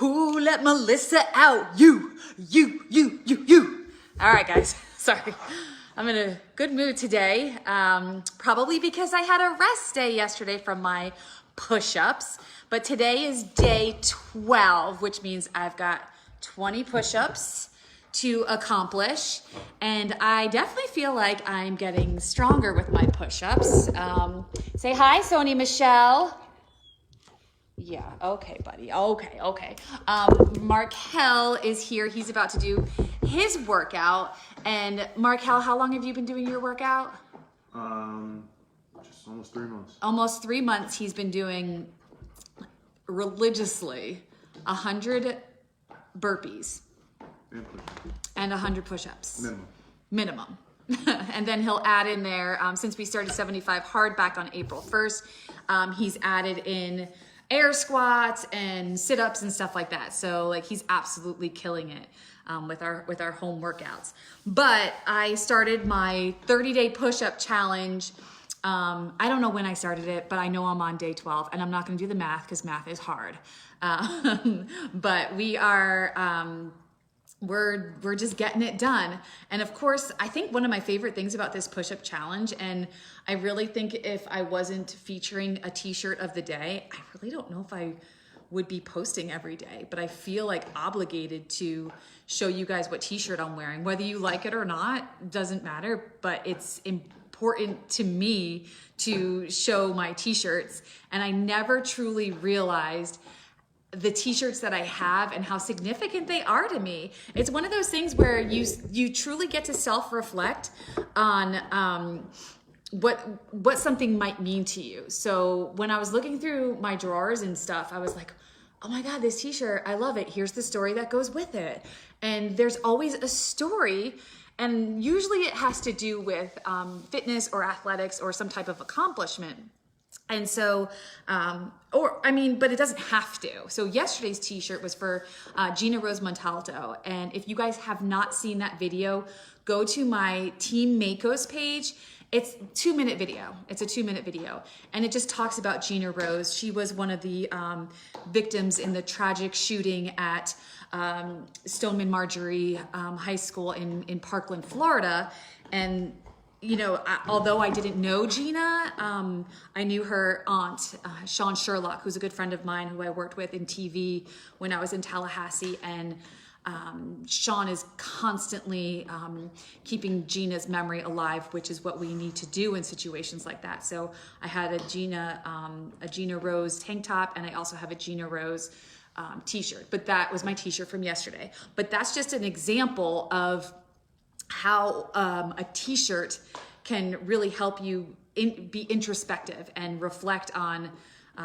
Who let Melissa out? You. All right, guys, sorry. I'm in a good mood today, probably because I had a rest day yesterday from my push-ups, but today is day 12, which means I've got 20 push-ups to accomplish, and I definitely feel like I'm getting stronger with my push-ups. Say hi, Sony Michelle. Yeah, okay, buddy. Okay. Markel is here. He's about to do his workout. And Markel, how long have you been doing your workout? Just almost 3 months. Almost 3 months. He's been doing religiously 100 burpees and 100 push-ups. Minimum. And then he'll add in there, since we started 75 hard back on April 1st, he's added in air squats and sit-ups and stuff like that. So like he's absolutely killing it with our home workouts. But I started my 30-day push-up challenge. I don't know when I started it, but I know I'm on day 12, and I'm not going to do the math because math is hard. But we are we're just getting it done. And of course, I think one of my favorite things about this push-up challenge, and I really think if I wasn't featuring a t-shirt of the day, I really don't know if I would be posting every day, but I feel like obligated to show you guys what t-shirt I'm wearing. Whether you like it or not, doesn't matter, but it's important to me to show my t-shirts. And I never truly realized the t-shirts that I have and how significant they are to me. It's one of those things where you truly get to self-reflect on what something might mean to you. So when I was looking through my drawers and stuff, I was like, oh my God, this t-shirt, I love it. Here's the story that goes with it. And there's always a story, and usually it has to do with fitness or athletics or some type of accomplishment. And so, but it doesn't have to. So yesterday's t-shirt was for Gina Rose Montalto. And if you guys have not seen that video, go to my Team Mako's page. It's a 2-minute video. And it just talks about Gina Rose. She was one of the victims in the tragic shooting at Stoneman Marjorie High School in Parkland, Florida. And you know, although I didn't know Gina, I knew her aunt, Sean Sherlock, who's a good friend of mine who I worked with in TV when I was in Tallahassee. And Sean is constantly keeping Gina's memory alive, which is what we need to do in situations like that. So I had a Gina Rose tank top, and I also have a Gina Rose t-shirt. But that was my t-shirt from yesterday. But that's just an example of how a t-shirt can really help you be introspective and reflect on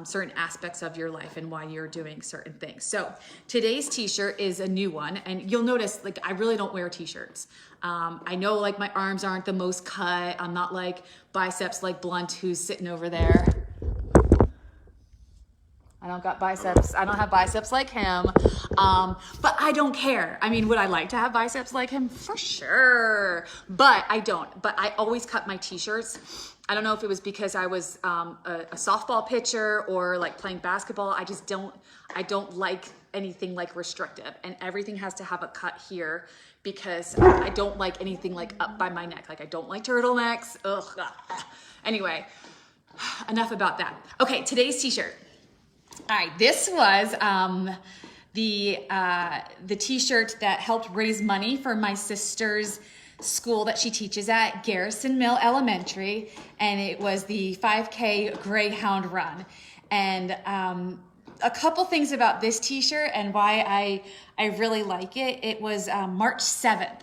certain aspects of your life and why you're doing certain things. So today's t-shirt is a new one, and you'll notice like I really don't wear t-shirts. I know like my arms aren't the most cut. I'm not like biceps like Blunt, who's sitting over there. I don't got biceps. I don't have biceps like him, but I don't care. I mean, would I like to have biceps like him? For sure, but I don't. But I always cut my t-shirts. I don't know if it was because I was a softball pitcher or like playing basketball. I don't like anything like restrictive, and everything has to have a cut here because I don't like anything like up by my neck. Like I don't like turtlenecks. Ugh. Anyway, enough about that. Okay, today's t-shirt. All right, this was the t-shirt that helped raise money for my sister's school that she teaches at, Garrison Mill Elementary, and it was the 5K Greyhound Run. And a couple things about this t-shirt and why I really like it. It was March 7th,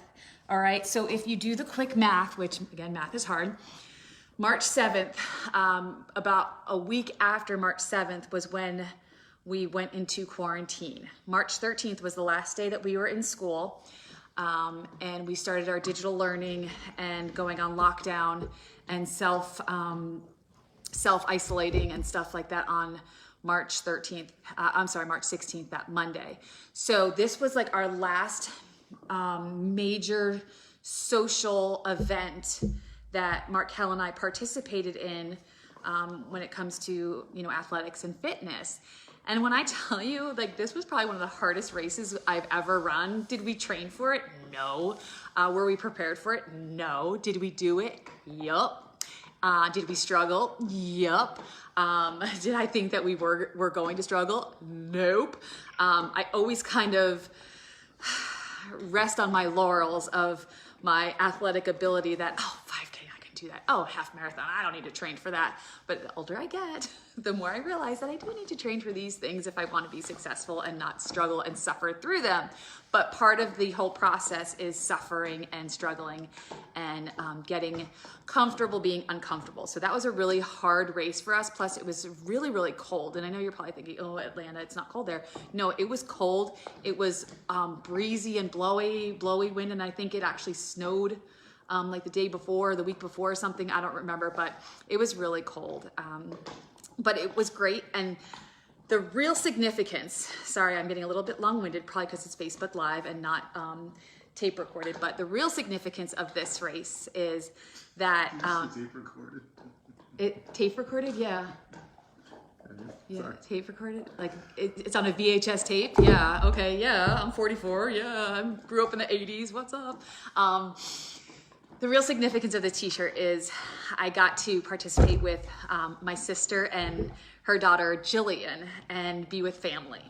all right? So if you do the quick math, which again, math is hard, March 7th, about a week after March 7th was when we went into quarantine. March 13th was the last day that we were in school, and we started our digital learning and going on lockdown and self-isolating and stuff like that on March 13th. March 16th, that Monday. So this was like our last major social event that Markel and I participated in when it comes to, athletics and fitness. And when I tell you, like, this was probably one of the hardest races I've ever run. Did we train for it? No. Were we prepared for it? No. Did we do it? Yup. Did we struggle? Yup. Did I think that we were going to struggle? Nope. I always kind of rest on my laurels of my athletic ability that, oh, 5K, I can do that. Oh, half marathon, I don't need to train for that. But the older I get, the more I realize that I do need to train for these things if I want to be successful and not struggle and suffer through them. But part of the whole process is suffering and struggling and getting comfortable being uncomfortable. So that was a really hard race for us. Plus it was really, really cold. And I know you're probably thinking, oh, Atlanta, it's not cold there. No, it was cold. It was breezy and blowy wind. And I think it actually snowed like the day before, the week before or something. I don't remember, but it was really cold. But it was great. And the real significance, sorry, I'm getting a little bit long-winded, probably because it's Facebook Live and not tape recorded, but the real significance of this race is that... tape recorded? Tape recorded? Yeah. Yeah, tape recorded? Like, it's on a VHS tape? Yeah, okay, yeah, I'm 44, yeah, I grew up in the 80s, what's up? The real significance of the t-shirt is I got to participate with my sister and her daughter Jillian and be with family.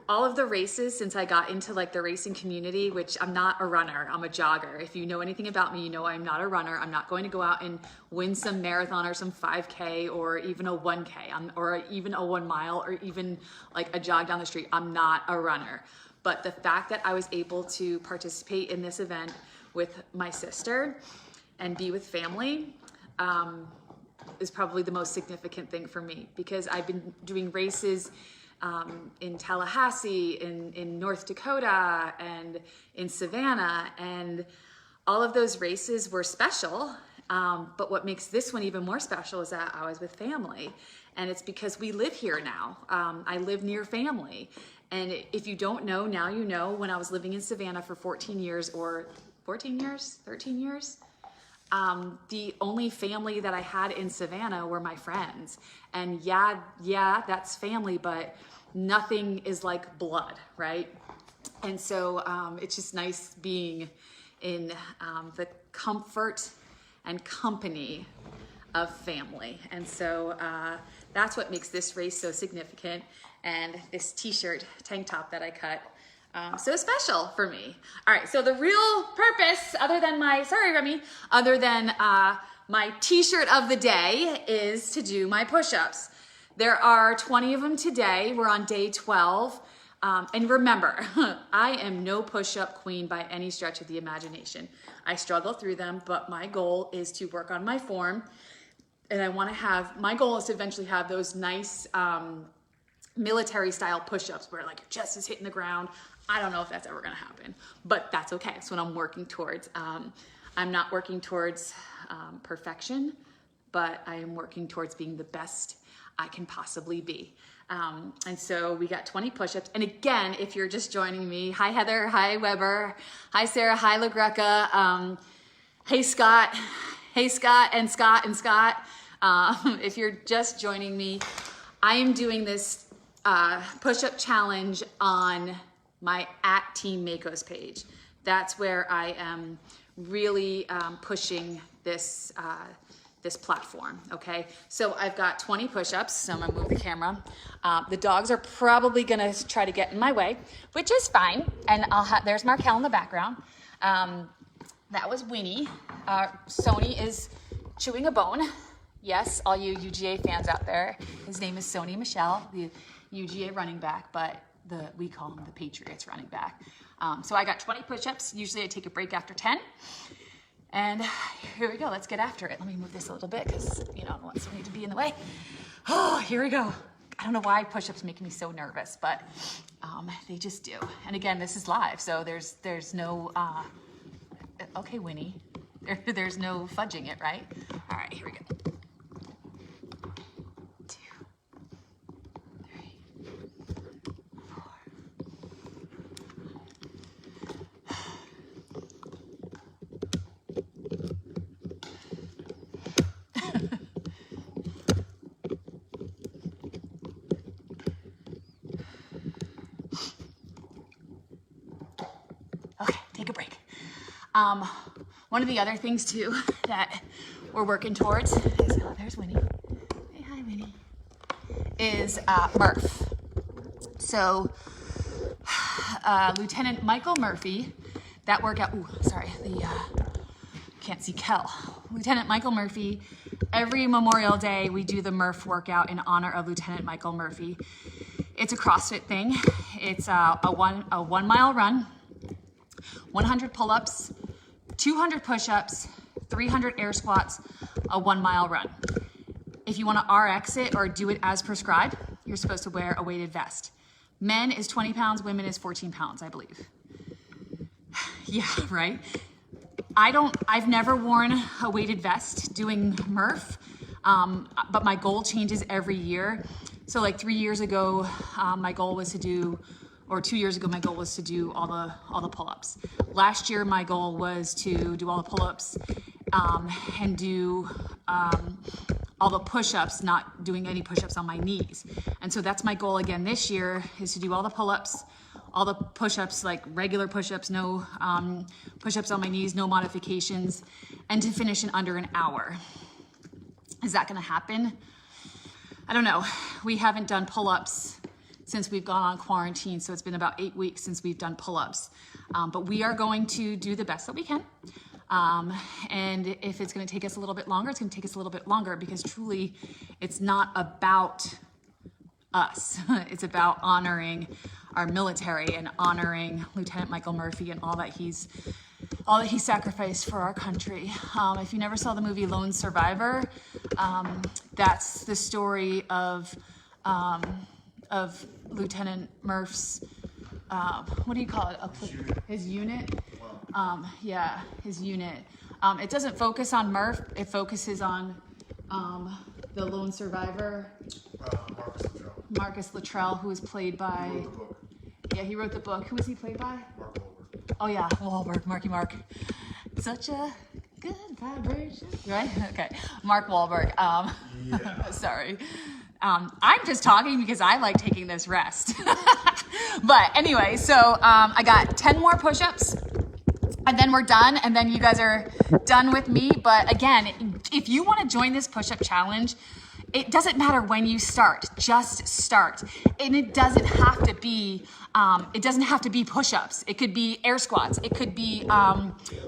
All of the races since I got into like the racing community, which I'm not a runner, I'm a jogger. If you know anything about me, you know I'm not a runner. I'm not going to go out and win some marathon or some 5K or even a 1K or even a 1 mile or even like a jog down the street. I'm not a runner. But the fact that I was able to participate in this event with my sister and be with family is probably the most significant thing for me, because I've been doing races in Tallahassee, in North Dakota, and in Savannah, and all of those races were special. But what makes this one even more special is that I was with family, and it's because we live here now. I live near family, and if you don't know, now you know. When I was living in Savannah for 14 years, or 13 years, the only family that I had in Savannah were my friends. And yeah, that's family, but nothing is like blood, right? And so it's just nice being in the comfort and company of family. And so that's what makes this race so significant. And this t-shirt, tank top that I cut, so special for me. All right, so the real purpose, other than my t-shirt of the day, is to do my push-ups. There are 20 of them today. We're on day 12. And remember, I am no push-up queen by any stretch of the imagination. I struggle through them, but my goal is to work on my form. And my goal is to eventually have those nice military style push-ups where like your chest is hitting the ground. I don't know if that's ever gonna happen, but that's okay. That's what I'm working towards. I'm not working towards perfection, but I am working towards being the best I can possibly be. And so we got 20 push-ups. And again, if you're just joining me, hi Heather, hi Weber, hi Sarah, hi LaGreca, hey Scott, and Scott. If you're just joining me, I am doing this push-up challenge on my @TeamMakos page. That's where I am really pushing this this platform, okay? So I've got 20 push-ups, so I'm gonna move the camera. The dogs are probably gonna try to get in my way, which is fine. And there's Markel in the background. That was Winnie. Sony is chewing a bone. Yes, all you UGA fans out there. His name is Sony Michel, the UGA running back, but we call him the Patriots running back. So I got 20 push-ups. Usually I take a break after 10. And here we go, let's get after it. Let me move this a little bit because I don't want somebody to be in the way. Oh, here we go. I don't know why push-ups make me so nervous, but they just do. And again, this is live, so there's no, okay, Winnie, there's no fudging it, right? All right, here we go. 2, 3, 4. One of the other things too that we're working towards is, oh, there's Winnie. Hey, hi, Winnie. Is Murph. So Lieutenant Michael Murphy, that workout, ooh, sorry, can't see Kel. Lieutenant Michael Murphy, every Memorial Day we do the Murph workout in honor of Lieutenant Michael Murphy. It's a CrossFit thing. It's a 1 mile run, 100 pull-ups, 200 push-ups, 300 air squats, a 1 mile run. If you want to RX it or do it as prescribed, you're supposed to wear a weighted vest. Men is 20 pounds, women is 14 pounds, I believe. Yeah, right? I've never worn a weighted vest doing Murph, but my goal changes every year. So like 3 years ago, my goal was to do, or 2 years ago, my goal was to do all the pull-ups. Last year, my goal was to do all the pull-ups and do all the push-ups, not doing any push-ups on my knees. And so that's my goal again this year, is to do all the pull-ups, all the push-ups, like regular push-ups, no push-ups on my knees, no modifications, and to finish in under an hour. Is that gonna happen? I don't know. We haven't done pull-ups since we've gone on quarantine, so it's been about 8 weeks since we've done pull-ups. But we are going to do the best that we can. And if it's gonna take us a little bit longer, it's gonna take us a little bit longer, because truly it's not about us. It's about honoring our military and honoring Lieutenant Michael Murphy and all that he sacrificed for our country. If you never saw the movie Lone Survivor, that's the story of Lieutenant Murph's, what do you call it? His unit? Yeah, his unit. It doesn't focus on Murph, it focuses on the lone survivor, Marcus Luttrell, who was played by, he wrote the book. Who was he played by? Mark Wahlberg. Oh yeah, Wahlberg, Marky Mark. Such a good vibration, right? Okay, Mark Wahlberg. Yeah. Sorry. I'm just talking because I like taking this rest. But anyway, so I got 10 more push-ups and then we're done, and then you guys are done with me. But again, if you want to join this push-up challenge, it doesn't matter when you start, just start. And it doesn't have to be push-ups. It could be air squats. It could be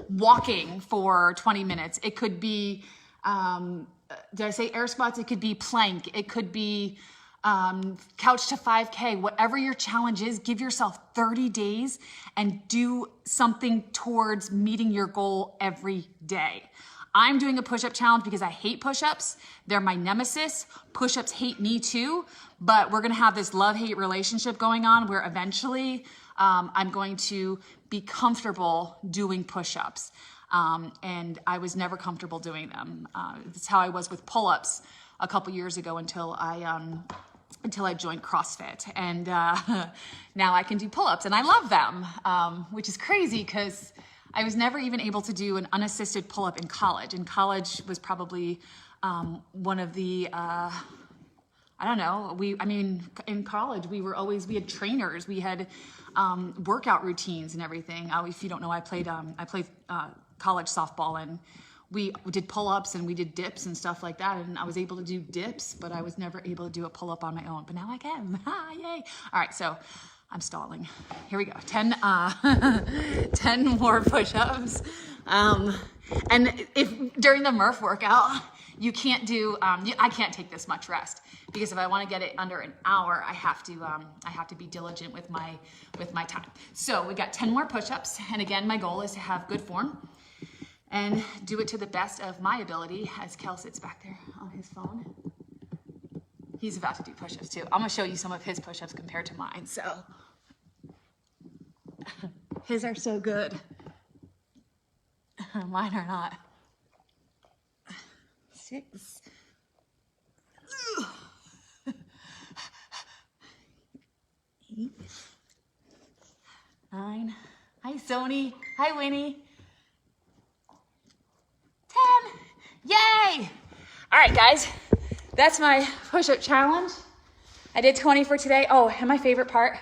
walking for 20 minutes. It could be, did I say air squats? It could be plank. It could be couch to 5K. Whatever your challenge is, give yourself 30 days and do something towards meeting your goal every day. I'm doing a push-up challenge because I hate push-ups. They're my nemesis. Push-ups hate me too, but we're gonna have this love-hate relationship going on where eventually I'm going to be comfortable doing push-ups. And I was never comfortable doing them. That's how I was with pull-ups a couple years ago until I joined CrossFit. And now I can do pull-ups and I love them, which is crazy because I was never even able to do an unassisted pull-up in college. And college was probably one of the, I don't know, in college we had trainers, we had workout routines and everything. If you don't know, I played college softball, and we did pull-ups and we did dips and stuff like that. And I was able to do dips, but I was never able to do a pull-up on my own. But now I can, yay. All right, so I'm stalling. Here we go, 10 more push-ups. And if during the Murph workout, you can't do, I can't take this much rest, because if I want to get it under an hour, I have to be diligent with my time. So we got 10 more push-ups. And again, my goal is to have good form and do it to the best of my ability, as Kel sits back there on his phone. He's about to do push-ups too. I'm gonna show you some of his push-ups compared to mine, so. His are so good. Mine are not. 6. 8. 9. Hi, Sony. Hi, Winnie. 10. Yay! All right, guys. That's my push-up challenge. I did 20 for today. Oh, and my favorite part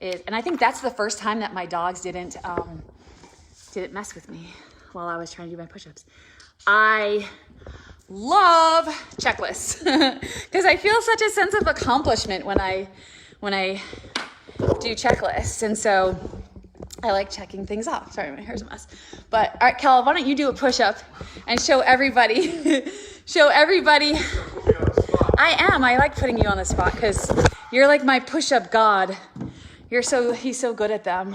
is, and I think that's the first time that my dogs didn't didn't mess with me while I was trying to do my push-ups. I love checklists because I feel such a sense of accomplishment when I do checklists. And so I like checking things off. Sorry, my hair's a mess. But all right, Kel, why don't you do a push-up and show everybody, I like putting you on the spot because you're like my push-up god. He's so good at them.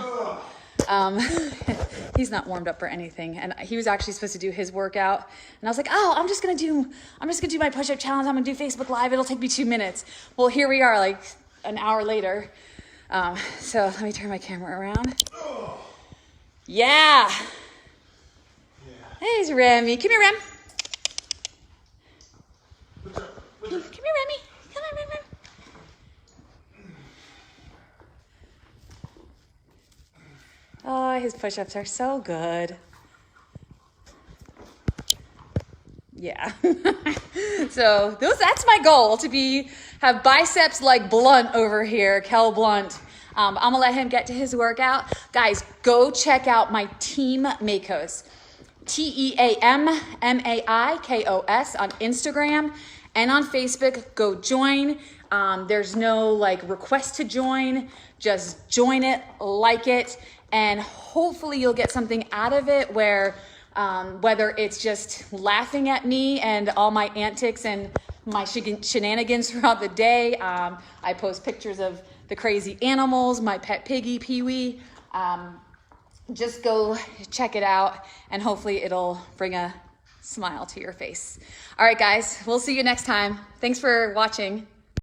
He's not warmed up for anything. And he was actually supposed to do his workout. And I was like, oh, I'm just gonna do my push-up challenge. I'm gonna do Facebook Live. It'll take me 2 minutes. Well, here we are like an hour later. So let me turn my camera around. Yeah. There's Remy. Come here, Rem. Come here, Remy. Come on, Rem. Oh, his push-ups are so good. Yeah. So that's my goal, to have biceps like Blunt over here, Kel Blunt. I'm gonna let him get to his workout. Guys, go check out my Team Makos. TEAMMAIKOS on Instagram and on Facebook. Go join. There's no like request to join. Just join it, like it, and hopefully you'll get something out of it where whether it's just laughing at me and all my antics and my shenanigans throughout the day. I post pictures of the crazy animals, my pet piggy, Pee-wee. Just go check it out and hopefully it'll bring a smile to your face. All right, guys, we'll see you next time. Thanks for watching.